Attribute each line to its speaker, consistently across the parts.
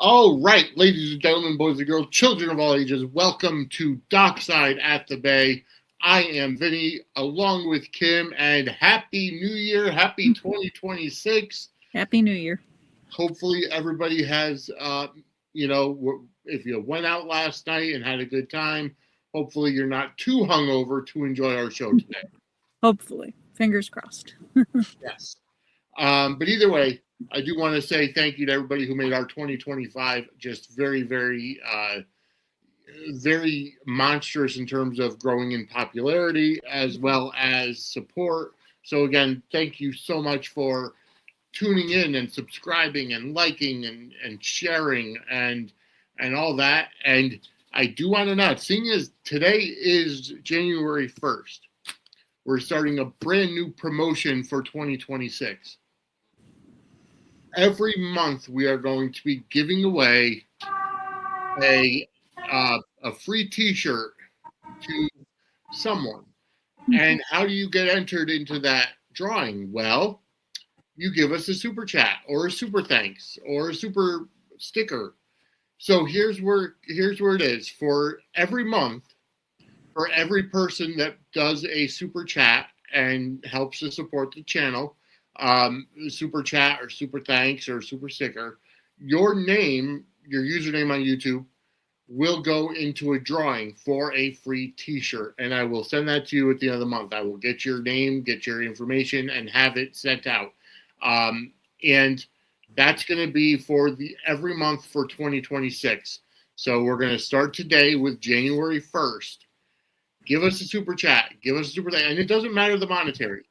Speaker 1: All right, ladies and gentlemen, boys and girls, children of all ages, welcome to Dockside at the Bay. I am Vinny, along with Kim, and Happy New Year, Happy 2026.
Speaker 2: Happy New Year.
Speaker 1: Hopefully, everybody has, if you went out last night and had a good time, hopefully you're not too hungover to enjoy our show today.
Speaker 2: Hopefully. Fingers crossed.
Speaker 1: Yes. But either way, I do want to say thank you to everybody who made our 2025 just very, very, very monstrous in terms of growing in popularity as well as support. So again, thank you so much for tuning in and subscribing and liking and sharing and all that. And I do want to note, seeing as today is January 1st, we're starting a brand new promotion for 2026. Every month we are going to be giving away a free T-shirt to someone. And how do you get entered into that drawing? Well, you give us a super chat or a super thanks or a super sticker. So here's where it is. For every month, for every person that does a super chat and helps to support the channel, super chat or super thanks or super sticker, your name, your username on YouTube will go into a drawing for a free T-shirt, and I will send that to you at the end of the month. I will get your name, get your information, and have it sent out. And that's going to be for every month for 2026. So we're going to start today with January 1st. Give us a super chat. Give us a super thank, and it doesn't matter the monetary.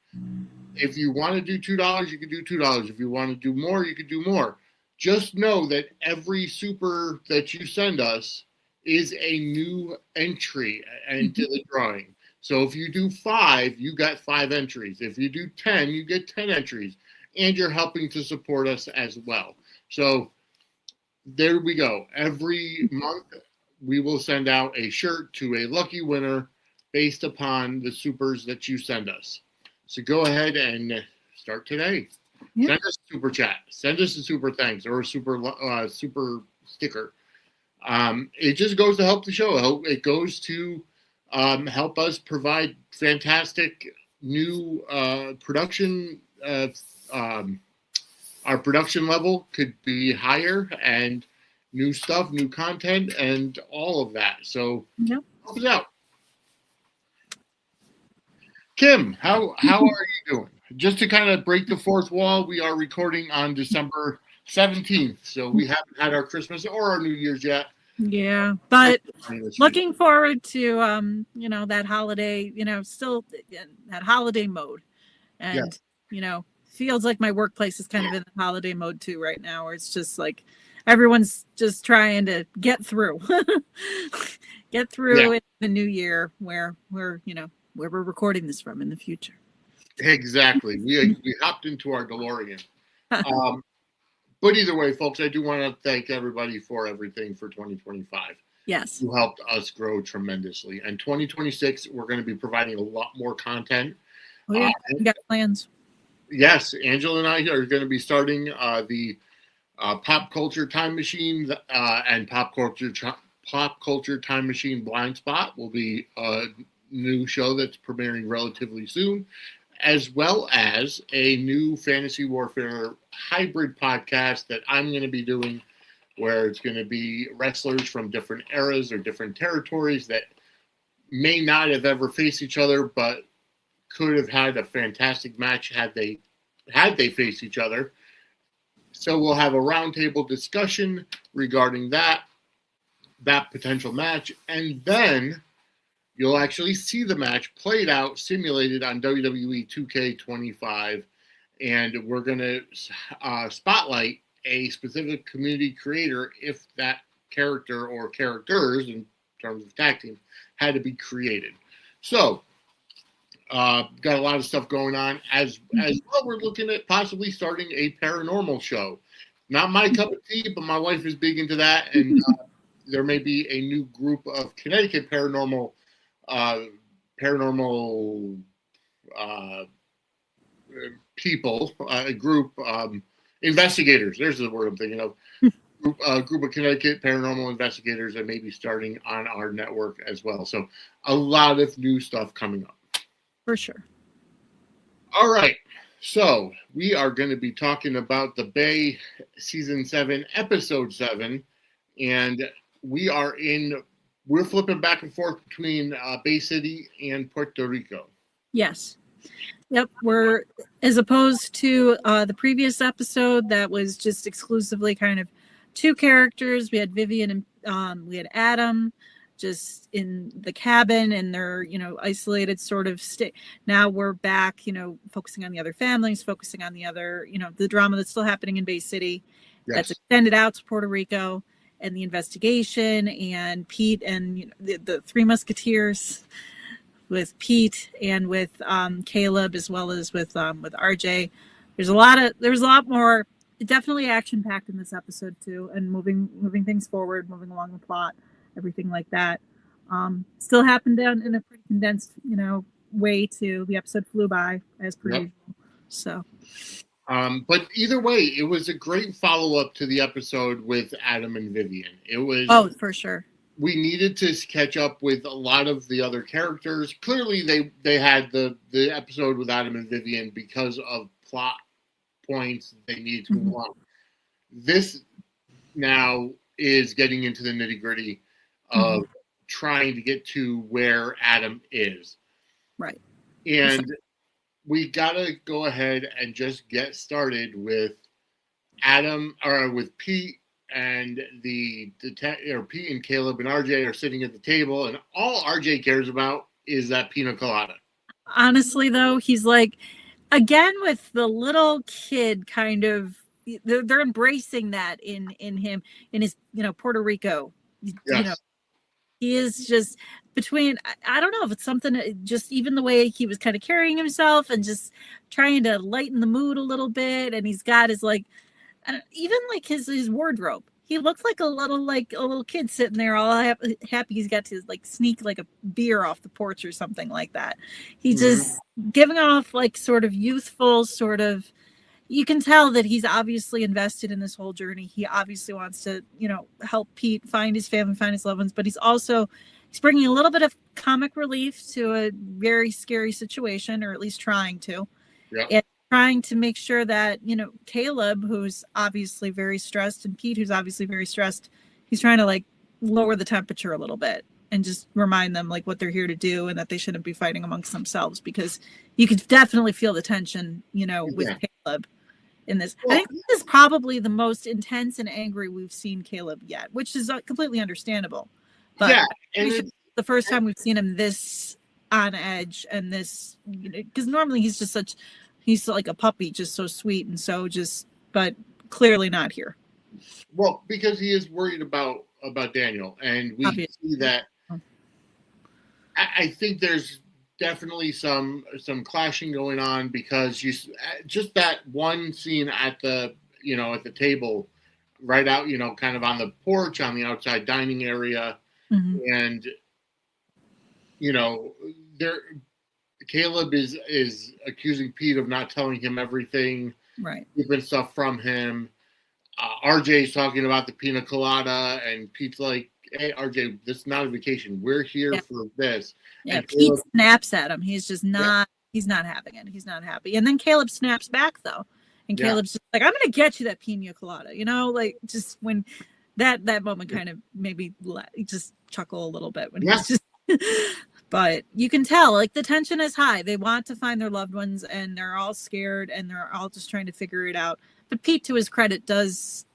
Speaker 1: If you want to do $2, you can do $2. If you want to do more, you can do more. Just know that every super that you send us is a new entry into the drawing. So if you do 5, you got 5 entries. If you do 10, you get 10 entries. And you're helping to support us as well. So there we go. Every month, we will send out a shirt to a lucky winner based upon the supers that you send us. So go ahead and start today. Yep. Send us a super chat. Send us a super thanks or a super sticker. It just goes to help the show. It goes to help us provide fantastic new production. Our production level could be higher and new stuff, new content, and all of that. So help us out. Kim, how are you doing? Just to kind of break the fourth wall, we are recording on December 17th, so we haven't had our Christmas or our New Year's yet.
Speaker 2: Yeah, but looking forward to that holiday, still that holiday mode. And feels like my workplace is kind of in the holiday mode too right now, where it's just like everyone's just trying to get through the new year where we're recording this from in the future.
Speaker 1: Exactly. We hopped into our DeLorean. But either way, folks, I do want to thank everybody for everything for 2025.
Speaker 2: Yes.
Speaker 1: You helped us grow tremendously. And 2026, we're going to be providing a lot more content.
Speaker 2: Oh, yeah. We got plans.
Speaker 1: Yes. Angela and I are going to be starting the Pop Culture Time Machine and Pop Culture Time Machine Blind Spot will be a new show that's premiering relatively soon, as well as a new Fantasy Warfare hybrid podcast that I'm going to be doing, where it's going to be wrestlers from different eras or different territories that may not have ever faced each other, but could have had a fantastic match had they faced each other. So we'll have a roundtable discussion regarding that potential match, and then you'll actually see the match played out, simulated on WWE 2K25, and we're going to spotlight a specific community creator if that character or characters, in terms of tag team, had to be created. So, got a lot of stuff going on. As well, we're looking at possibly starting a paranormal show. Not my cup of tea, but my wife is big into that, and there may be a new group of Connecticut paranormal people, a group, investigators, there's the word I'm thinking of, a group of Connecticut paranormal investigators that may be starting on our network as well. So a lot of new stuff coming up.
Speaker 2: For sure.
Speaker 1: All right. So we are going to be talking about the Bay Season 7, Episode 7. And we're flipping back and forth between Bay City and Puerto Rico.
Speaker 2: Yes. Yep. We're, as opposed to the previous episode that was just exclusively kind of two characters. We had Vivian and we had Adam just in the cabin and their, isolated sort of state. Now we're back, focusing on the other families, focusing on the other, the drama that's still happening in Bay City. Yes. That's extended out to Puerto Rico and the investigation and Pete and the Three Musketeers with Pete and with Caleb, as well as with RJ. There was a lot more, definitely action packed in this episode too, and moving things forward, moving along the plot, everything like that. Still happened down in a pretty condensed, way too. The episode flew by as per usual. So.
Speaker 1: But either way, it was a great follow-up to the episode with Adam and Vivian. It was.
Speaker 2: Oh, for sure.
Speaker 1: We needed to catch up with a lot of the other characters. Clearly, they had the episode with Adam and Vivian because of plot points they needed to move on. This now is getting into the nitty-gritty of trying to get to where Adam is.
Speaker 2: Right.
Speaker 1: And we got to go ahead and just get started with with Pete. And Pete and Caleb and RJ are sitting at the table, and all RJ cares about is that pina colada.
Speaker 2: Honestly, though, he's like, again, with the little kid kind of, they're embracing that in him, in his, Puerto Rico.
Speaker 1: Yes.
Speaker 2: He is just between, I don't know if it's something, just even the way he was kind of carrying himself and just trying to lighten the mood a little bit. And he's got his even like his wardrobe. He looks like a little kid sitting there all happy. He's got to sneak like a beer off the porch or something like that. He's just giving off sort of youthful, sort of, you can tell that he's obviously invested in this whole journey. He obviously wants to, help Pete find his family, find his loved ones, but he's bringing a little bit of comic relief to a very scary situation, or at least trying to.
Speaker 1: Yeah.
Speaker 2: And trying to make sure that, Caleb, who's obviously very stressed, and Pete, who's obviously very stressed, he's trying to lower the temperature a little bit and just remind them what they're here to do and that they shouldn't be fighting amongst themselves, because you could definitely feel the tension, with Caleb in this. I think this is probably the most intense and angry we've seen Caleb yet, which is completely understandable. But and the first time we've seen him this on edge and this, because normally he's like a puppy, just so sweet and so but clearly not here.
Speaker 1: Well, because he is worried about Daniel, and we see that. I think there's definitely some clashing going on, because just that one scene at the at the table, right out kind of on the porch on the outside dining area, and Caleb is accusing Pete of not telling him everything,
Speaker 2: right?
Speaker 1: Keeping stuff from him. RJ's talking about the pina colada, and Pete's like, "Hey, RJ, this is not a vacation. We're here for this."
Speaker 2: Yeah, and Pete snaps at him. He's just not. He's not having it. He's not happy. And then Caleb snaps back though, and Caleb's just like, "I'm gonna get you that pina colada." Just when that moment kind of made me just chuckle a little bit when he's just. But you can tell the tension is high. They want to find their loved ones, and they're all scared, and they're all just trying to figure it out. But Pete, to his credit, does,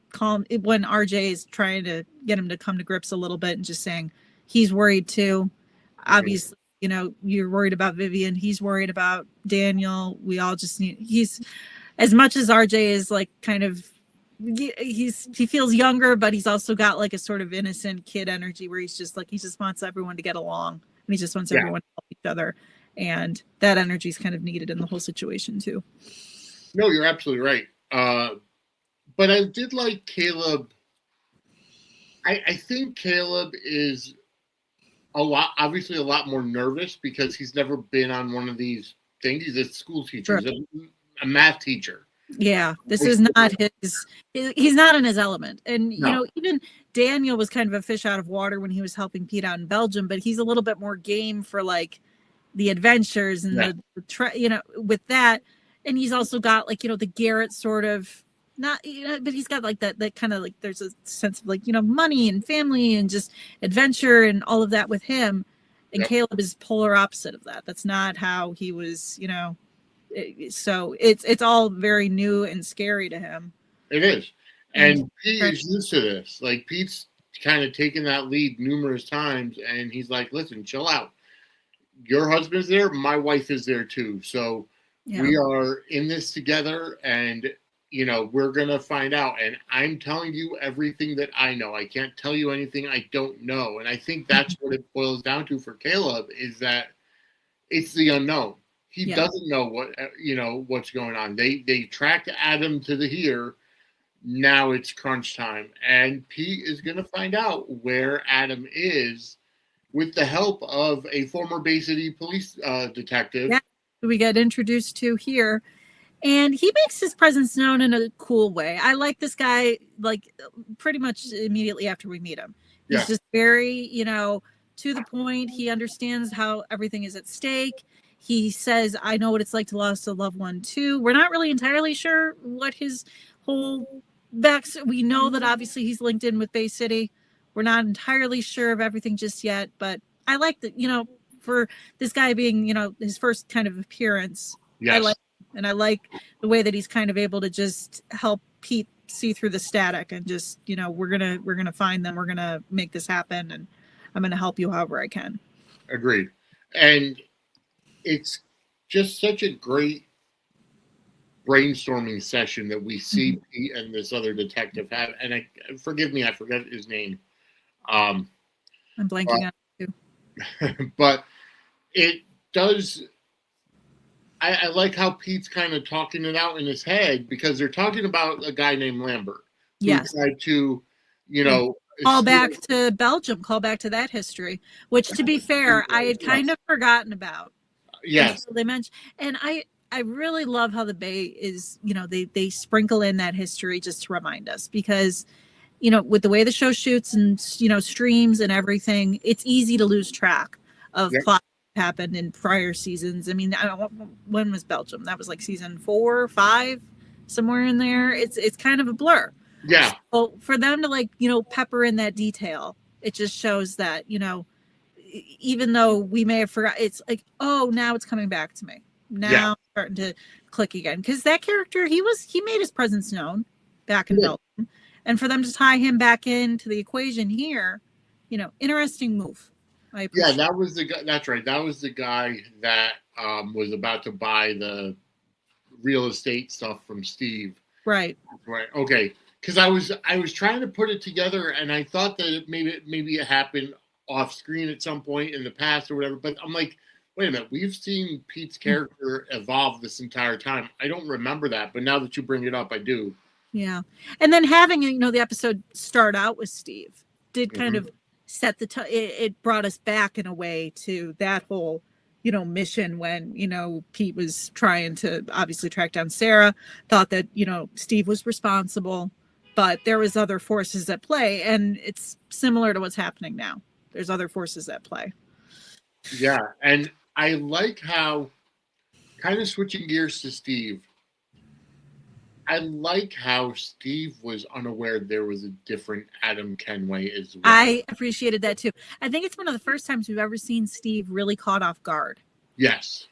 Speaker 2: calm when RJ is trying to get him to come to grips a little bit and just saying he's worried too. Obviously, you're worried about Vivian. He's worried about Daniel. We all just he's, as much as RJ is kind of, he feels younger, but he's also got a sort of innocent kid energy where he's just he just wants everyone to get along, and he just wants everyone to help each other, and that energy is kind of needed in the whole situation too.
Speaker 1: No, you're absolutely right. But I did like Caleb. I think Caleb is obviously a lot more nervous, because he's never been on one of these things. He's a school teacher, he's a math teacher.
Speaker 2: Yeah, this is not his. He's not in his element, and
Speaker 1: No.
Speaker 2: you know, even Daniel was kind of a fish out of water when he was helping Pete out in Belgium, but he's a little bit more game for like the adventures and you know, with that, and he's also got like, you know, the Garrett sort of, not, you know, but he's got like that kind of like, there's a sense of like, you know, money and family and just adventure and all of that with him, and Caleb is polar opposite of that. That's not how he was, you know. So it's all very new and scary to him.
Speaker 1: It is. And Pete is used to this. Like, Pete's kind of taken that lead numerous times, and he's like, listen, chill out. Your husband's there, my wife is there too. So we are in this together, and you know, we're gonna find out. And I'm telling you everything that I know. I can't tell you anything I don't know. And I think that's what it boils down to for Caleb, is that it's the unknown. He doesn't know what, you know, what's going on. They tracked Adam to the here. Now it's crunch time, and Pete is going to find out where Adam is with the help of a former Bay City police detective.
Speaker 2: Yeah, we get introduced to here, and he makes his presence known in a cool way. I like this guy, like, pretty much immediately after we meet him. He's just very, you know, to the point. He understands how everything is at stake. He says, I know what it's like to lose a loved one too. We're not really entirely sure what his whole we know that obviously he's linked in with Bay City. We're not entirely sure of everything just yet, but I like that, you know, for this guy being, you know, his first kind of appearance. I like, and I like the way that he's kind of able to just help Pete see through the static and just, you know, we're gonna find them, we're gonna make this happen, and I'm gonna help you however I can.
Speaker 1: Agreed. And it's just such a great brainstorming session that we see Pete and this other detective have. And forgive me, I forget his name.
Speaker 2: I'm blanking on it
Speaker 1: too. But it does. I like how Pete's kind of talking it out in his head, because they're talking about a guy named Lambert.
Speaker 2: Yes.
Speaker 1: Who tried to, you know,
Speaker 2: call back to Belgium, call back to that history, which, to be fair, I had kind of forgotten about.
Speaker 1: Yes.
Speaker 2: They mentioned, and I really love how the Bay is, you know, they sprinkle in that history just to remind us, because, you know, with the way the show shoots and, you know, streams and everything, it's easy to lose track of plot that happened in prior seasons. I mean, when was Belgium? That was like season 4 or 5, somewhere in there. It's kind of a blur.
Speaker 1: Yeah.
Speaker 2: So for them to, like, you know, pepper in that detail, it just shows that, you know, even though we may have forgot, it's like, oh, now it's coming back to me. Now it's starting to click again, because that character, he made his presence known back in Belgium, and for them to tie him back into the equation here, you know, interesting move.
Speaker 1: That was the guy. That's right. That was the guy that was about to buy the real estate stuff from Steve.
Speaker 2: Right.
Speaker 1: Right. Okay. Because I was trying to put it together, and I thought that maybe it happened off screen at some point in the past or whatever. But I'm like, wait a minute, we've seen Pete's character evolve this entire time. I don't remember that, but now that you bring it up, I do.
Speaker 2: Yeah. And then having, you know, the episode start out with Steve did kind of set it brought us back in a way to that whole, you know, mission when, you know, Pete was trying to obviously track down Sarah, thought that, you know, Steve was responsible, but there was other forces at play, and it's similar to what's happening now. There's other forces at play.
Speaker 1: Yeah, and I like how, kind of switching gears to Steve, I like how Steve was unaware there was a different Adam Kenway as well.
Speaker 2: I appreciated that too. I think it's one of the first times we've ever seen Steve really caught off guard.
Speaker 1: Yes.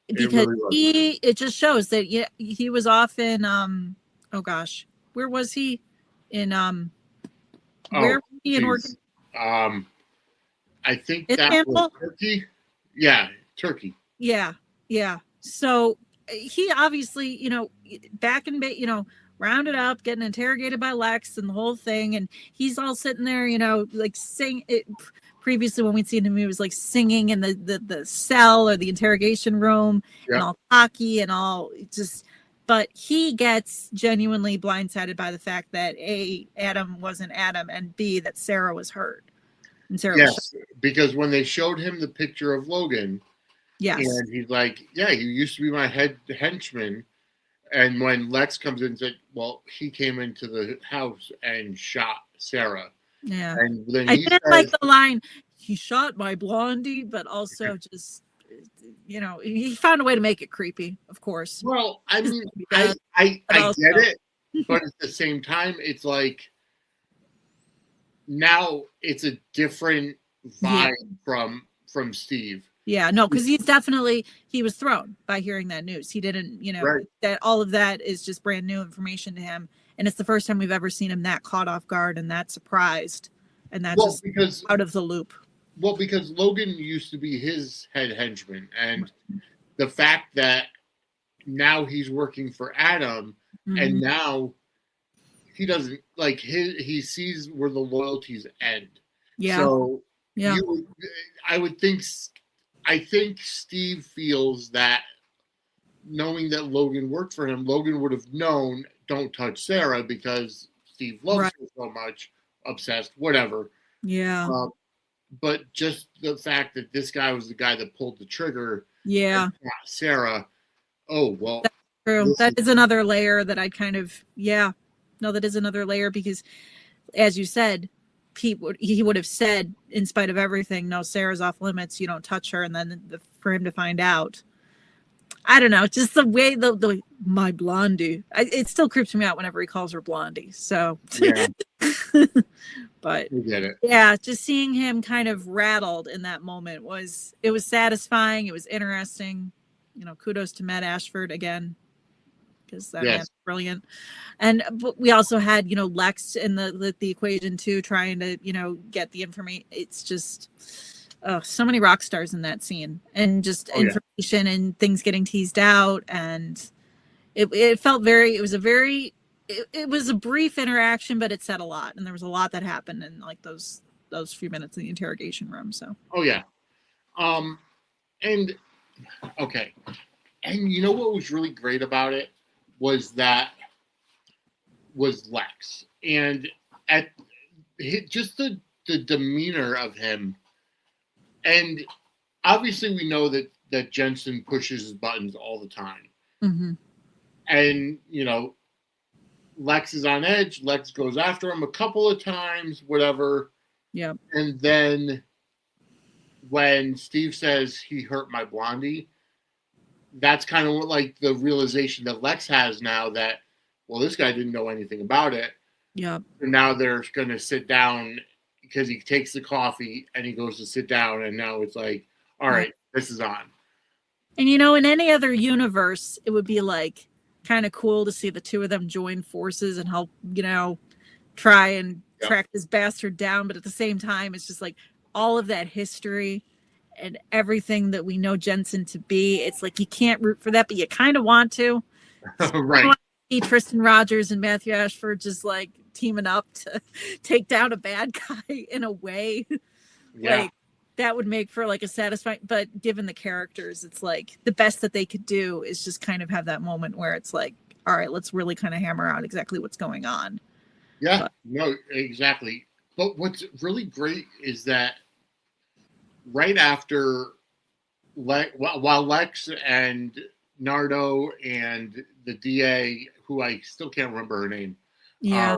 Speaker 2: Because it just shows that he was off in oh gosh, where was he? In where was he in Oregon?
Speaker 1: I think that was Turkey. Yeah, Turkey.
Speaker 2: Yeah. So he obviously, you know, back in, you know, rounded up, getting interrogated by Lex and the whole thing, and he's all sitting there, you know, like sing it. Previously, when we'd seen him, he was like singing in the cell or the interrogation room, and all cocky and all just. But he gets genuinely blindsided by the fact that A, Adam wasn't Adam, and B, that Sarah was hurt. And Sarah was shot.
Speaker 1: Because when they showed him the picture of Logan,
Speaker 2: yes,
Speaker 1: and he's like, "Yeah, you used to be my henchman," And when Lex comes in and said, well, he came into the house and shot Sarah.
Speaker 2: Yeah.
Speaker 1: And then
Speaker 2: I
Speaker 1: he
Speaker 2: didn't
Speaker 1: says,
Speaker 2: like the line, he shot my blondie, but also just, he found a way to make it creepy, of course.
Speaker 1: well, I mean,
Speaker 2: Yeah,
Speaker 1: I
Speaker 2: also,
Speaker 1: get it, but at the same time, it's like now it's a different vibe from Steve.
Speaker 2: Yeah, no, because he was thrown by hearing that news. He didn't,
Speaker 1: Right.
Speaker 2: that all of that is just brand new information to him. And it's the first time we've ever seen him that caught off guard and that surprised and that just
Speaker 1: because
Speaker 2: out of the loop.
Speaker 1: Well, because Logan used to be his head henchman, and the fact that now he's working for Adam, and now he doesn't like he sees where the loyalties end.
Speaker 2: Yeah.
Speaker 1: So
Speaker 2: yeah,
Speaker 1: I think Steve feels that knowing that Logan worked for him, Logan would have known don't touch Sarah because Steve loves her so much, obsessed, whatever.
Speaker 2: Yeah.
Speaker 1: But just the fact that this guy was the guy that pulled the trigger, Sarah. Oh well,
Speaker 2: that's true. That is another layer that I kind of that is another layer because, as you said, he would have said, in spite of everything, no, Sarah's off limits. You don't touch her, and then for him to find out, I don't know, just the way the my blondie. It still creeps me out whenever he calls her blondie. So
Speaker 1: yeah.
Speaker 2: But
Speaker 1: we get it.
Speaker 2: Yeah, just seeing him kind of rattled in that moment was satisfying. It was interesting. Kudos to Matt Ashford again, because that man's brilliant. And we also had, Lex in the equation too, trying to, get the information. It's just so many rock stars in that scene, and just information and things getting teased out. And it felt it was a brief interaction, but it said a lot, and there was a lot that happened in like those few minutes in the interrogation room. So.
Speaker 1: Oh yeah. And okay. And you know what was really great about it was Lex, and just the demeanor of him, and obviously we know that Jensen pushes his buttons all the time, and Lex is on edge. Lex goes after him a couple of times, whatever.
Speaker 2: Yeah.
Speaker 1: And then when Steve says he hurt my blondie, that's kind of like the realization that Lex has now that, well, this guy didn't know anything about it.
Speaker 2: Yeah.
Speaker 1: And now they're going to sit down because he takes the coffee and he goes to sit down. And now it's like, all right, this is on.
Speaker 2: And, in any other universe, it would be like, kind of cool to see the two of them join forces and help, try and track this bastard down. But at the same time, it's just like all of that history and everything that we know Jensen to be. It's like you can't root for that, but you kind of want to.
Speaker 1: Right.
Speaker 2: Want to see Tristan Rogers and Matthew Ashford just like teaming up to take down a bad guy in a way.
Speaker 1: Yeah.
Speaker 2: Like, that would make for like a satisfying, but given the characters, it's like the best that they could do is just kind of have that moment where it's like, all right, let's really kind of hammer out exactly what's going on.
Speaker 1: Yeah, no, exactly. But what's really great is that right after, while Lex and Nardo and the DA, who I still can't remember her name.
Speaker 2: Yeah.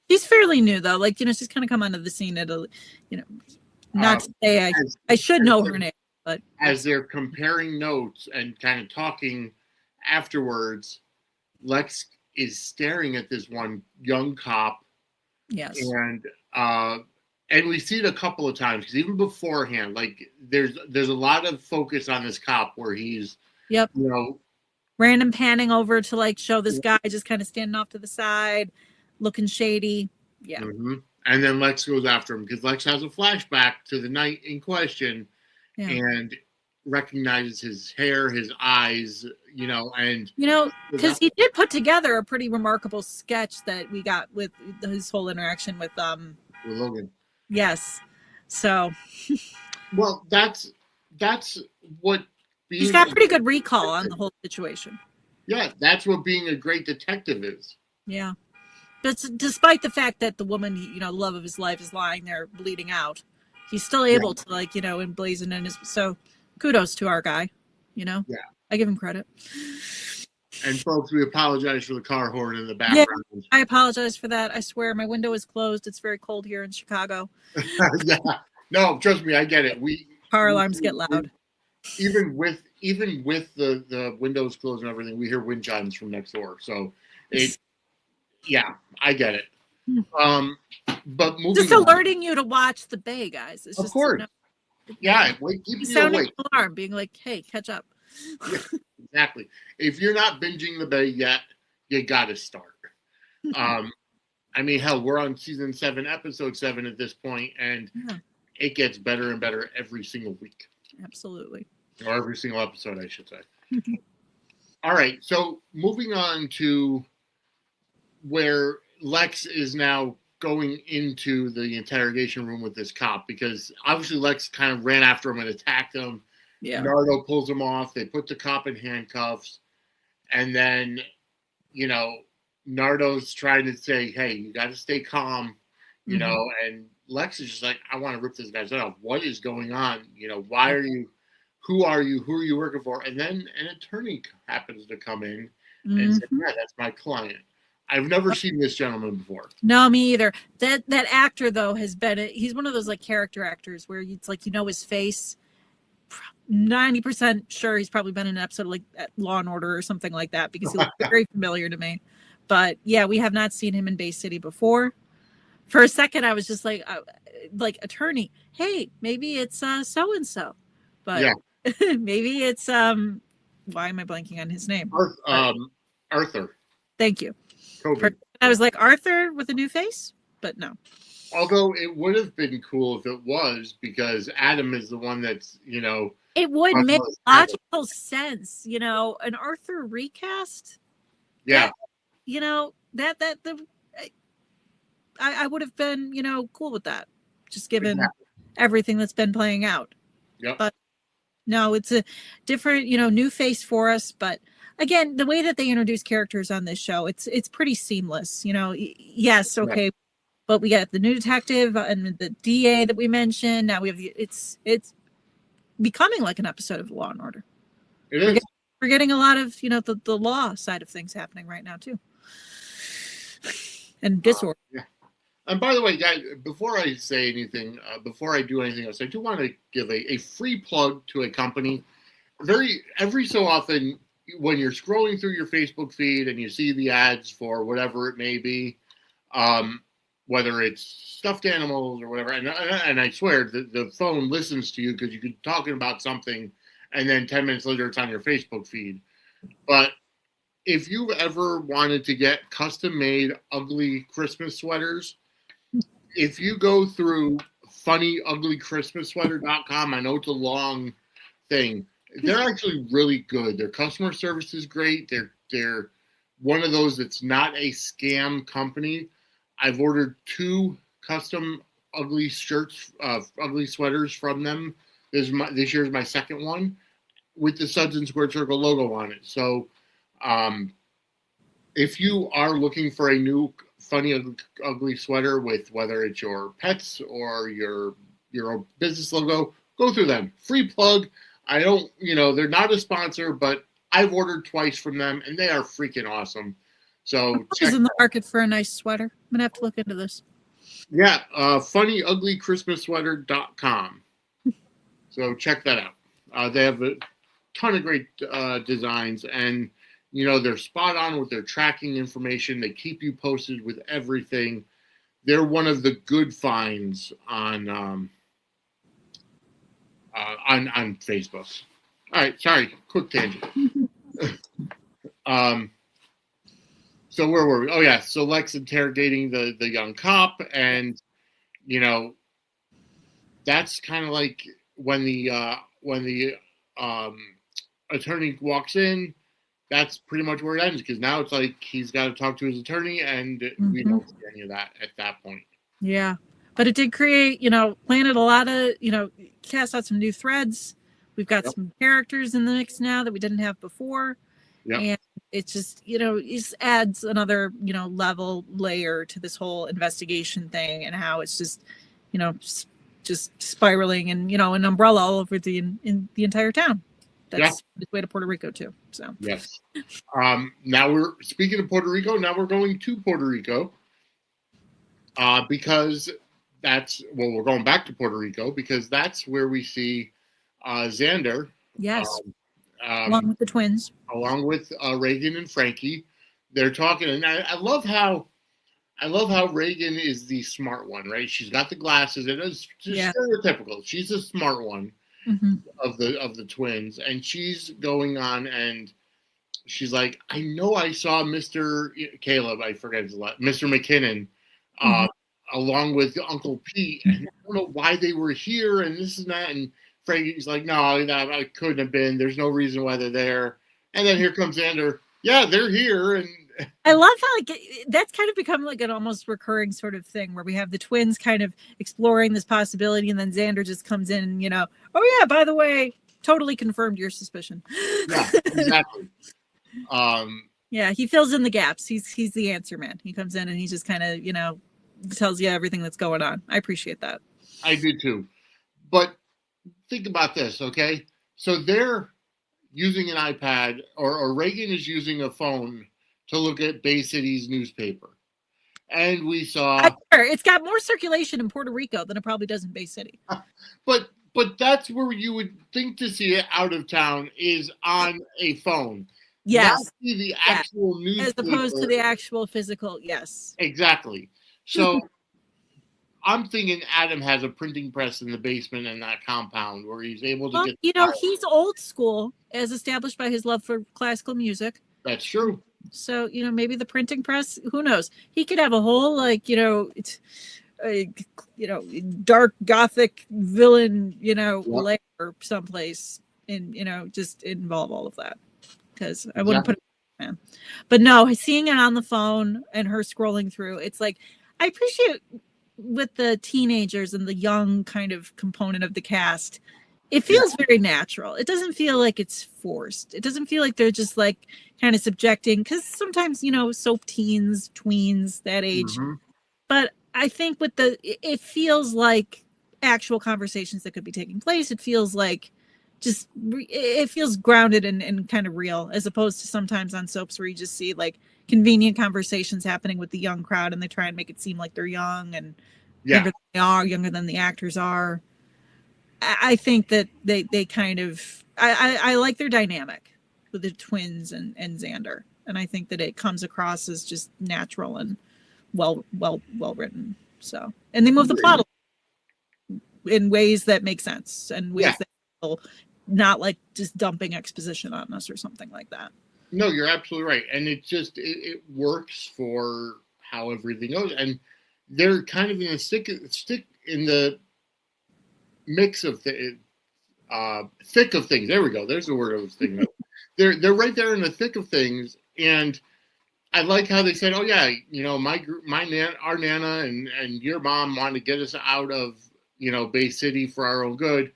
Speaker 2: She's fairly new though. Like, she's kind of come onto the scene at a, not to say I should know her name, but
Speaker 1: as they're comparing notes and kind of talking afterwards, Lex is staring at this one young cop.
Speaker 2: Yes.
Speaker 1: And we see it a couple of times because even beforehand, like there's a lot of focus on this cop where he's
Speaker 2: random panning over to like show this guy just kind of standing off to the side, looking shady. Yeah.
Speaker 1: Mm-hmm. And then Lex goes after him because Lex has a flashback to the night in question and recognizes his hair, his eyes, and
Speaker 2: because he did put together a pretty remarkable sketch that we got with his whole interaction with
Speaker 1: Logan.
Speaker 2: Yes. So.
Speaker 1: Well, that's what
Speaker 2: he's got pretty good recall on the whole situation.
Speaker 1: Yeah, that's what being a great detective is.
Speaker 2: Yeah. But despite the fact that the woman, the love of his life is lying there bleeding out, he's still able to emblazon in his. So kudos to our guy, Yeah. I give him credit.
Speaker 1: And folks, we apologize for the car horn in the
Speaker 2: Yeah,
Speaker 1: background.
Speaker 2: I apologize for that. I swear my window is closed. It's very cold here in Chicago.
Speaker 1: Yeah. No, trust me, I get it.
Speaker 2: Car alarms get loud.
Speaker 1: Even with the windows closed and everything, we hear wind chimes from next door. So yeah, I get it. But moving
Speaker 2: just alerting you to watch the Bay, guys. It's
Speaker 1: of
Speaker 2: just,
Speaker 1: course. Yeah, keep you
Speaker 2: sounding
Speaker 1: awake.
Speaker 2: alarm, being like, hey, catch up.
Speaker 1: Yeah, exactly. If you're not binging the Bay yet, you got to start. I mean, hell, we're on season 7, episode 7 at this point, and it gets better and better every single week.
Speaker 2: Absolutely.
Speaker 1: Or every single episode, I should say. All right, so moving on to where Lex is now going into the interrogation room with this cop, because obviously Lex kind of ran after him and attacked him.
Speaker 2: Yeah.
Speaker 1: Nardo pulls him off. They put the cop in handcuffs. And then, Nardo's trying to say, hey, you got to stay calm, you know, and Lex is just like, I want to rip this guy's head off. What is going on? Why are you, who are you working for? And then an attorney happens to come in and say, yeah, that's my client. I've never seen this gentleman before.
Speaker 2: No, me either. That actor, though, he's one of those like character actors where it's like, his face. 90% sure he's probably been in an episode of like Law and Order or something like that, because he looks very familiar to me. But yeah, we have not seen him in Bay City before. For a second, I was just like attorney. Hey, maybe it's so and so, but maybe it's Why am I blanking on his name?
Speaker 1: Arthur.
Speaker 2: Thank you. I was like, Arthur with a new face, but no.
Speaker 1: Although it would have been cool if it was, because Adam is the one that's,
Speaker 2: It would make logical sense, an Arthur recast.
Speaker 1: Yeah.
Speaker 2: I would have been, cool with that, just given everything that's been playing out.
Speaker 1: Yep.
Speaker 2: But no, it's a different, new face for us. But again, the way that they introduce characters on this show, it's pretty seamless. Yes, okay. Right. But we got the new detective and the DA that we mentioned. Now we have it's becoming like an episode of Law and Order.
Speaker 1: It is.
Speaker 2: We're getting a lot of, the law side of things happening right now too. And disorder.
Speaker 1: Yeah. And by the way, guys, before I say anything, before I do anything else, I do want to give a free plug to a company. Every so often, when you're scrolling through your Facebook feed and you see the ads for whatever it may be, whether it's stuffed animals or whatever, and I swear the phone listens to you because you could be talking about something, and then 10 minutes later it's on your Facebook feed. But if you've ever wanted to get custom-made ugly Christmas sweaters, if you go through funnyuglychristmassweater.com, I know it's a long thing. They're actually really good. Their customer service is great. They're one of those that's not a scam company. I've ordered 2 custom ugly shirts, ugly sweaters from them. This year's my second one with the Suds and Squared Circle logo on it. So if you are looking for a new funny ugly sweater with whether it's your pets or your business logo, go through them. Free plug. I don't, they're not a sponsor, but I've ordered twice from them and they are freaking awesome. So
Speaker 2: check in the market for a nice sweater. I'm gonna have to look into this.
Speaker 1: Yeah, funnyuglychristmassweater.com. So check that out. They have a ton of great designs, and they're spot on with their tracking information. They keep you posted with everything. They're one of the good finds on Facebook. All right, sorry, quick tangent. So where were we? Oh yeah, so Lex interrogating the young cop, and that's kind of like when the attorney walks in. That's pretty much where it ends, because now it's like he's got to talk to his attorney, and we don't see any of that at that point.
Speaker 2: Yeah, but it did create, planted a lot of, cast out some new threads. We've got some characters in the mix now that we didn't have before. Yeah. And it's just, it just adds another, layer to this whole investigation thing, and how it's just, just spiraling and, an umbrella all over in the entire town. that's his way to Puerto Rico too. So
Speaker 1: yes. Now we're speaking of Puerto Rico. Now we're going to Puerto Rico because we're going back to Puerto Rico because that's where we see Xander.
Speaker 2: Yes. Along with the twins.
Speaker 1: Along with Reagan and Frankie. They're talking, and I love how Reagan is the smart one, right? She's got the glasses. It is stereotypical. She's the smart one of the twins, and she's going on, and she's like, "I know I saw Mr. Caleb. I forget his last, Mr. McKinnon, along with Uncle Pete, and I don't know why they were here, and this and that." And Frankie's like, "No, I couldn't have been. There's no reason why they're there." And then here comes Xander. Yeah, they're here, and
Speaker 2: I love how that's kind of become like an almost recurring sort of thing where we have the twins kind of exploring this possibility, and then Xander just comes in, and, oh yeah, by the way, totally confirmed your suspicion.
Speaker 1: Yeah, exactly.
Speaker 2: Yeah, he fills in the gaps. He's the answer man. He comes in and he just kind of, tells you everything that's going on. I appreciate that.
Speaker 1: I do too. But think about this, okay? So they're using an iPad, or Reagan is using a phone to look at Bay City's newspaper. And we saw...
Speaker 2: It's got more circulation in Puerto Rico than it probably does in Bay City.
Speaker 1: But that's where you would think to see it out of town is on a phone.
Speaker 2: Yes.
Speaker 1: Not see the actual newspaper. As
Speaker 2: opposed to the actual physical, yes.
Speaker 1: Exactly. So I'm thinking Adam has a printing press in the basement in that compound where he's able to get...
Speaker 2: he's old school, as established by his love for classical music.
Speaker 1: That's true.
Speaker 2: So, maybe the printing press, who knows? He could have a whole, dark Gothic villain, lair someplace and, just involve all of that. Because I wouldn't put it man. But no, seeing it on the phone and her scrolling through, it's like, I appreciate with the teenagers and the young kind of component of the cast, it feels very natural. It doesn't feel like it's forced. It doesn't feel like they're just kind of subjecting, because sometimes, soap teens, tweens, that age. But I think it feels like actual conversations that could be taking place. It feels like it feels grounded and kind of real, as opposed to sometimes on soaps where you just see convenient conversations happening with the young crowd and they try and make it seem like they're young and younger than the actors are. I think that they kind of, I like their dynamic with the twins and Xander. And I think that it comes across as just natural and well written. So, and they move the plot in ways that make sense and ways that will not just dumping exposition on us or something like that.
Speaker 1: No, you're absolutely right. And it just, it works for how everything goes. And they're kind of in a stick in the mix of the thick of things. There we go. There's the word I was thinking of. They're right there in the thick of things, and I like how they said, "Oh yeah, our Nana and your mom wanted to get us out of Bay City for our own good."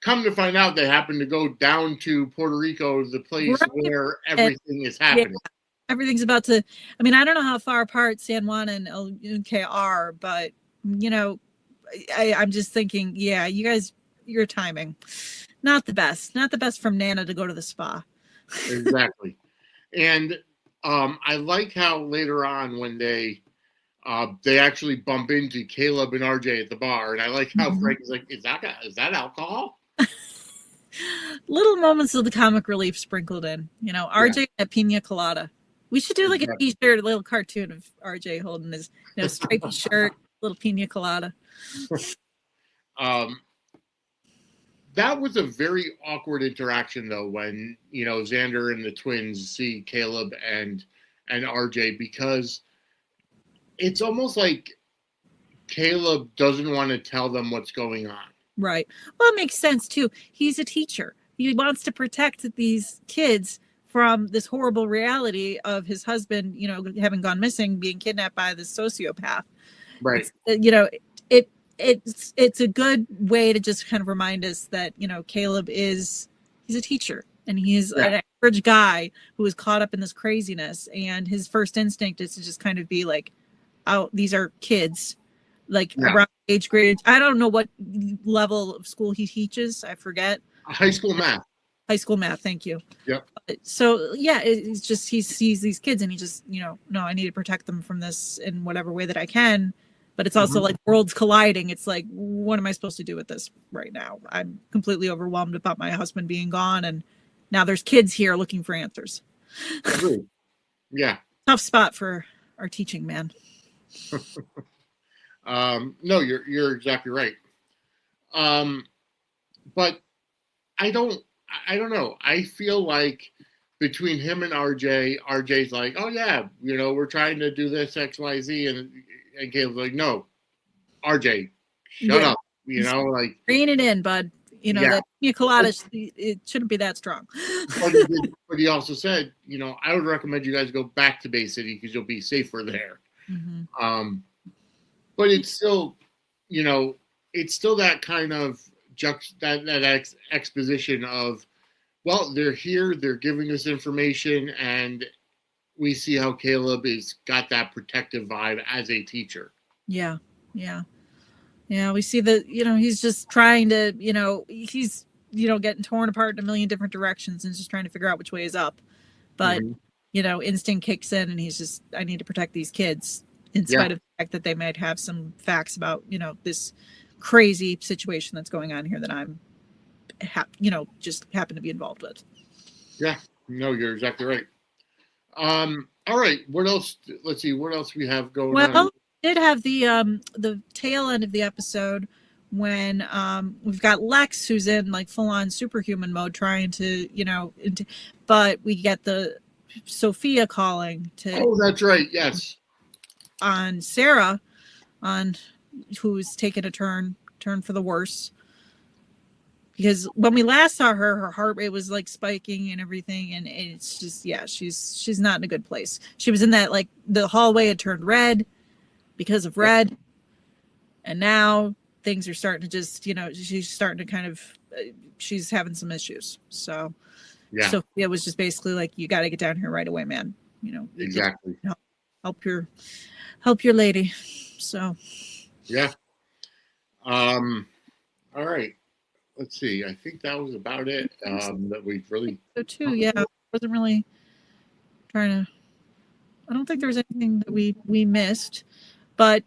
Speaker 1: Come to find out, they happen to go down to Puerto Rico, the place where everything is happening.
Speaker 2: Yeah. Everything's about to. I mean, I don't know how far apart San Juan and El Yunque are, but I'm just thinking, you guys, your timing, not the best from Nana to go to the spa.
Speaker 1: Exactly. And I like how later on when they actually bump into Caleb and RJ at the bar, and I like how Frankie's like, is that alcohol?
Speaker 2: Little moments of the comic relief sprinkled in, RJ at Pina Colada. We should do a t-shirt, a little cartoon of RJ holding his striped shirt, little Pina Colada.
Speaker 1: That was a very awkward interaction, though, when Xander and the twins see Caleb and RJ, because it's almost like Caleb doesn't want to tell them what's going on.
Speaker 2: Right. Well, it makes sense too. He's a teacher. He wants to protect these kids from this horrible reality of his husband, having gone missing, being kidnapped by this sociopath.
Speaker 1: Right.
Speaker 2: It's a good way to just kind of remind us that, Caleb he's a teacher, and he's an average guy who is caught up in this craziness. And his first instinct is to just kind of be like, oh, these are kids, around age grade. I don't know what level of school he teaches. I forget.
Speaker 1: High school math.
Speaker 2: high school math. Thank you.
Speaker 1: Yep.
Speaker 2: So yeah, it's just he sees these kids and he just, no, I need to protect them from this in whatever way that I can. But it's also like worlds colliding. It's like, what am I supposed to do with this right now? I'm completely overwhelmed about my husband being gone, and now there's kids here looking for answers.
Speaker 1: Agreed. Yeah.
Speaker 2: Tough spot for our teaching man.
Speaker 1: No, you're exactly right. But I don't know. I feel like between him and RJ's like, oh yeah, we're trying to do this XYZ, and Caleb's like, no, RJ, shut up, like
Speaker 2: rein it in, bud. That pina colada, it shouldn't be that strong.
Speaker 1: but he also said, I would recommend you guys go back to Bay City because you'll be safer there. But it's still, it's still that kind of that exposition of, well, they're here, they're giving us information, and we see how Caleb is got that protective vibe as a teacher. Yeah.
Speaker 2: We see that, he's just trying to, he's, getting torn apart in a million different directions and just trying to figure out which way is up. But, instinct kicks in and he's just, I need to protect these kids in spite of the fact that they might have some facts about, this crazy situation that's going on here that I'm, just happen to be involved with.
Speaker 1: Yeah, no, you're exactly right. All right. What else? Let's see. What else we have going on?
Speaker 2: Well, we did have the tail end of the episode when we've got Lex, who's in like full on superhuman mode, trying to, but we get the Sophia calling to.
Speaker 1: Oh, that's right. Yes.
Speaker 2: On Sarah, who's taken a turn for the worse. Because when we last saw her heart rate was like spiking and everything, and it's just she's not in a good place. She was in that, like, the hallway had turned red because of red, and now things are starting to just she's starting to kind of she's having some issues. So Sophia was just basically like, you got to get down here right away, man.
Speaker 1: Exactly.
Speaker 2: Help your lady. So
Speaker 1: yeah. All right. Let's see. I think that was about it. That we really.
Speaker 2: So too, yeah. I wasn't really trying to. I don't think there was anything that we missed, but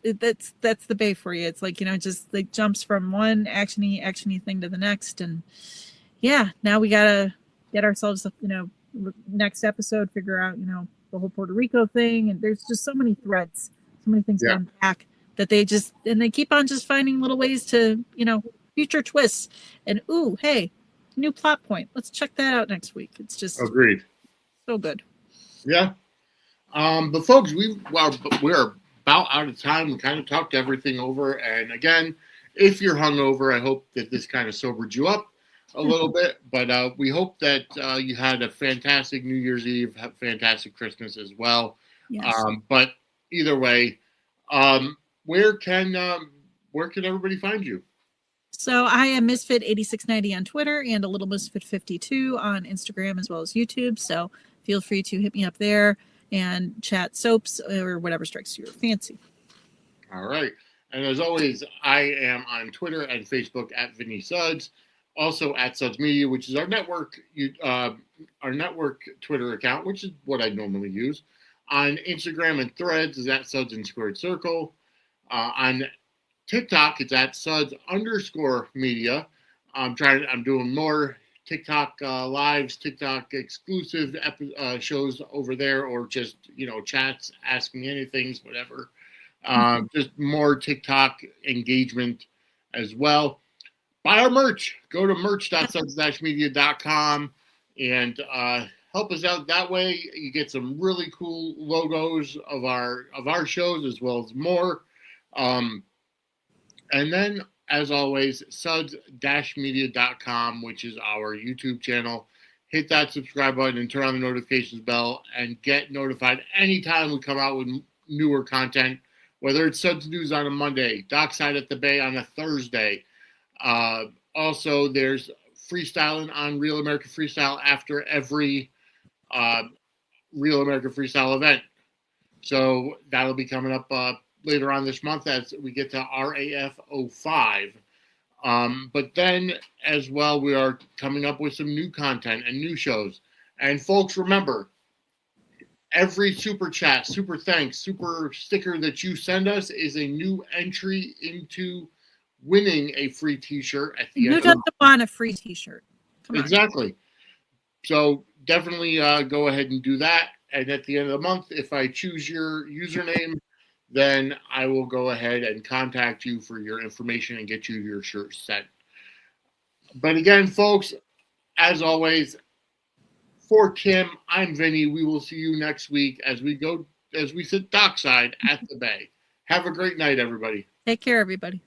Speaker 2: that's the Bay for you. It's like just like jumps from one actiony thing to the next, and now we gotta get ourselves next episode, figure out the whole Puerto Rico thing, and there's just so many threads, so many things to unpack that they keep on just finding little ways to future twists, and ooh, hey, new plot point. Let's check that out next week. It's just
Speaker 1: agreed.
Speaker 2: So good.
Speaker 1: Yeah. But folks, we're about out of time. We kind of talked everything over, and again, if you're hungover, I hope that this kind of sobered you up a little bit. But we hope that you had a fantastic New Year's Eve, have fantastic Christmas as well.
Speaker 2: Yes.
Speaker 1: But either way, where can everybody find you?
Speaker 2: So I am Misfit8690 on Twitter and a Little Misfit52 on Instagram as well as YouTube. So feel free to hit me up there and chat soaps or whatever strikes your fancy.
Speaker 1: All right. And as always, I am on Twitter and Facebook at Vinny Suds, also at Suds Media, which is our network Twitter account, which is what I normally use. On Instagram and Threads is at Suds and Squared Circle. On TikTok, it's at Suds_media. I'm doing more TikTok lives, TikTok exclusive shows over there, or just chats, ask me anything, whatever. Just more TikTok engagement as well. Buy our merch. Go to merch.suds-media.com and help us out that way. You get some really cool logos of our shows as well as more. And then, as always, suds-media.com, which is our YouTube channel. Hit that subscribe button and turn on the notifications bell and get notified anytime we come out with newer content, whether it's Suds News on a Monday, Dockside at the Bay on a Thursday. Also, there's freestyling on Real American Freestyle after every Real American Freestyle event. So that'll be coming up later on this month as we get to RAF 05. But then as well, we are coming up with some new content and new shows. And folks, remember, every super chat, super thanks, super sticker that you send us is a new entry into winning a free t-shirt at the end
Speaker 2: Who
Speaker 1: of the month.
Speaker 2: doesn't want a free t-shirt? Come on.
Speaker 1: Exactly. So definitely go ahead and do that. And at the end of the month, if I choose your username, then I will go ahead and contact you for your information and get you your shirt sent. But again, folks, as always, for Kim, I'm Vinny. We will see you next week as we sit dockside at the bay. Have a great night, everybody.
Speaker 2: Take care, everybody.